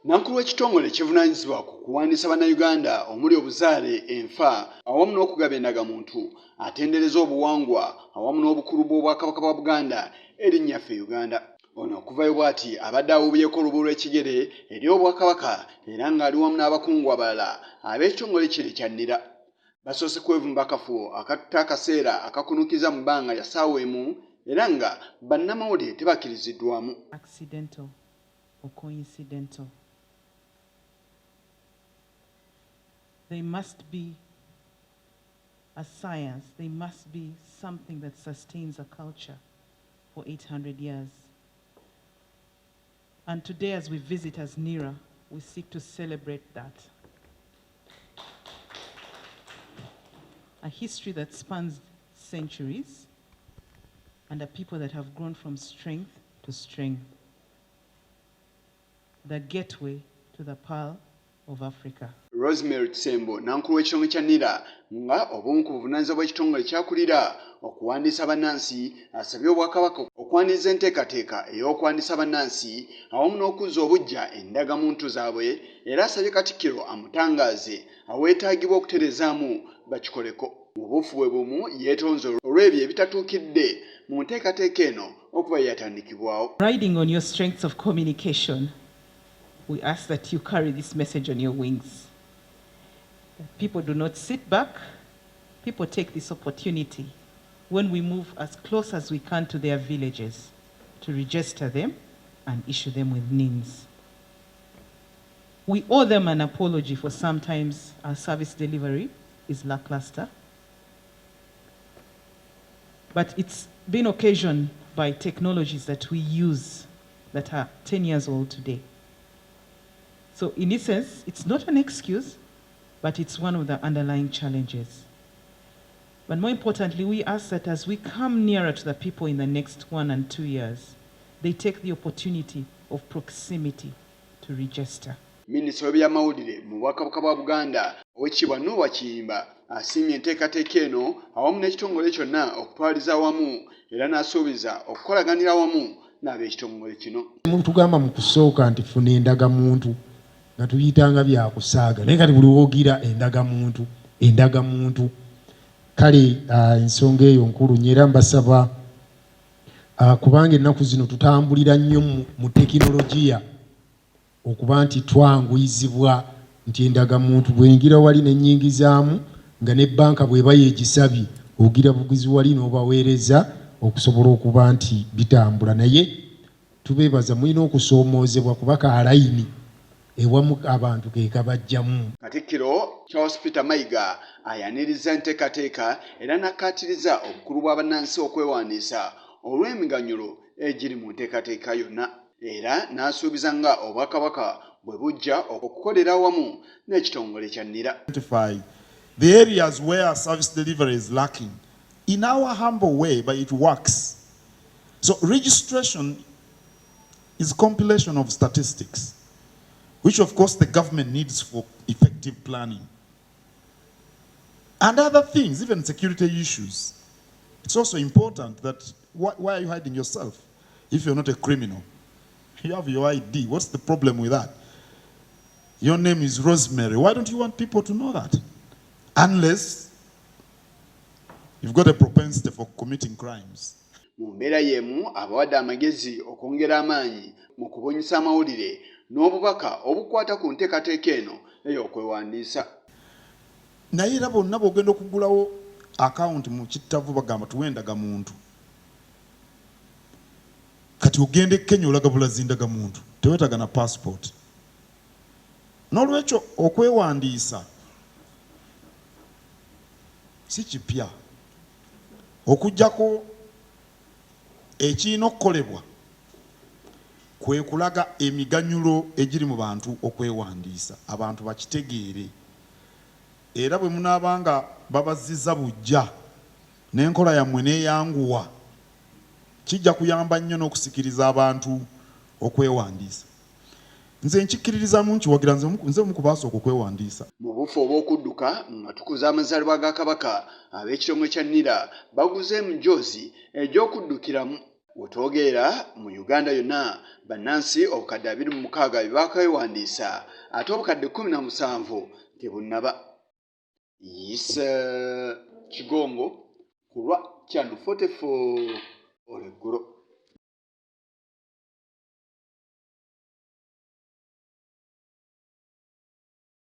Nankulu w'ekitongole kivunaanyizibwa ku kuwandiisa bannayuganda omuli obuzaale, enfa awamu n'okugaba endagamuntu atendereza obuwangwa awamu n'obukulu bw'Obwakabaka bwa Buganda erinnyaffe Uganda. Ono okuvayo bw'ati abadde awubyeko olubu lw'ekigere eri Obwakabaka era ng'ali wamu n'abakungu abalala ab'ekitongole kino ekya Nira. Basoose kwevumba akafubo akatuta akaseera akakunukiza mu bbanga lya ssaawa emu era nga bannamawulire tebakkiriziddwamu. Accidental or coincidental. They must be a science, they must be something that sustains a culture for 800 years. And today, as we visit as Nira, we seek to celebrate that. A history that spans centuries and a people that have grown from strength to strength. The gateway to the Pearl of Africa. Rosemary Tsembo, nankulu w'ekitongole kya Nira, nga obumu ku buvunaanyizibwa bw'ekitongole kyakulira okuwandiisa bannansi, asabye Obwakabaka okwaniriza enteekateeka ey'okwandiisa bannansi awamu n'okuzza obuggya endagamuntu zaabwe, era asabye Katikkiro amutangaaze aweetaagibwa okutereezaamu bakikoleko. Mu buufu bwe bumu yeetonze olw'ebyo ebitatuukidde mu nteekateeka eno okuba yatandikibwawo. Riding on your strengths of communication, we ask that you carry this message on your wings. People do not sit back. People take this opportunity when we move as close as we can to their villages to register them and issue them with names. We owe them an apology for sometimes our service delivery is lackluster. But it's been occasioned by technologies that we use that are 10 years old today. So in essence, it's not an excuse, but it's one of the underlying challenges. But more importantly, we ask that as we come nearer to the people in the next 1 and 2 years, they take the opportunity of proximity to register. Minisita w'ebyamawulire mu Bwakabaka bwa Buganda Oweekitiibwa Noah Kiyimba asiimye enteekateeka eno awamu n'ekitongole kyonna okutwaliza awamu era n'asuubiza okukolaganira awamu n'ab'ekitongole kino. Tugamba mu kusooka nti funa endagamuntu nga tuyitanga byakusaaga naye kati buli woogira endagamuntu kale ensonga eyo nkulu nnyo era mbasaba kubanga ennaku zino tutambulira nnyo mu tekinologiya okuba nti twanguyizibwa nti endagamuntu bw'engira wali n'ennyingizaamu nga ne banka bw'eba yeegisabye ogira bugizi wali n'obaweereza okusobola okuba nti bitambula naye tubeebaza mulina okusoomoozebwa kuba kaalayini ewamu abantu ke kabajjamu. Katikkiro Charles Peter Mayiga ayaniriza enteekateeka era n'akkaatiriza obukulu bw'abannansi okwewandiisa olw'emiganyulo egiri mu nteekateeka yonna era n'asuubiza nga Obwakabaka bwe bujja okukolera awamu n'ekitongole kya Nira. The areas where service delivery is lacking in our humble way, but it works. So registration is compilation of statistics, which of course the government needs for effective planning. And other things, even security issues. It's also important that, why are you hiding yourself if you're not a criminal? You have your ID. What's the problem with that? Your name is Rosemary. Why don't you want people to know that? Unless you've got a propensity for committing crimes. Mu mbeera y'emu abawadde amagezi okwongera amaanyi mu kubunyisa amawulire n'obubaka obukwata ku nteekateeka eno ey'okwewandiisa. Naye era bonna bw'ogenda okugulawo akawunti mu kittavu bagamba tuwe endagamuntu. Kati ogenda e Kenya olaga bulazi ndagamuntu teweetaga na passport. N'olwekyo okwewandiisa si kipya. Okujjako ekirina okukolebwa kwe kulaga emiganyulo egiri mu bantu okwewandiisa abantu bakitegeere era bwe munaabanga babazizza bujja n'enkola yammwe neeyanguwa kijja kuyamba nnyo n'okusikiriza abantu okwewandiisa. Nze nkikkiririzamu nkiwagira nze omu ku baasooka okwewandiisa. Mu bufu obw'okudduka nga tukuza amazaalibwa ga Kabaka ab'ekitongole kya Nira baguze emijoozi egy'okuddukiramu Wotogera mu Uganda yonna bannansi obukadde 26 baakawandiisa ate obukadde 17 tebunnaba. Yisa Kigongo kulwa Channel 44 Oleggulo.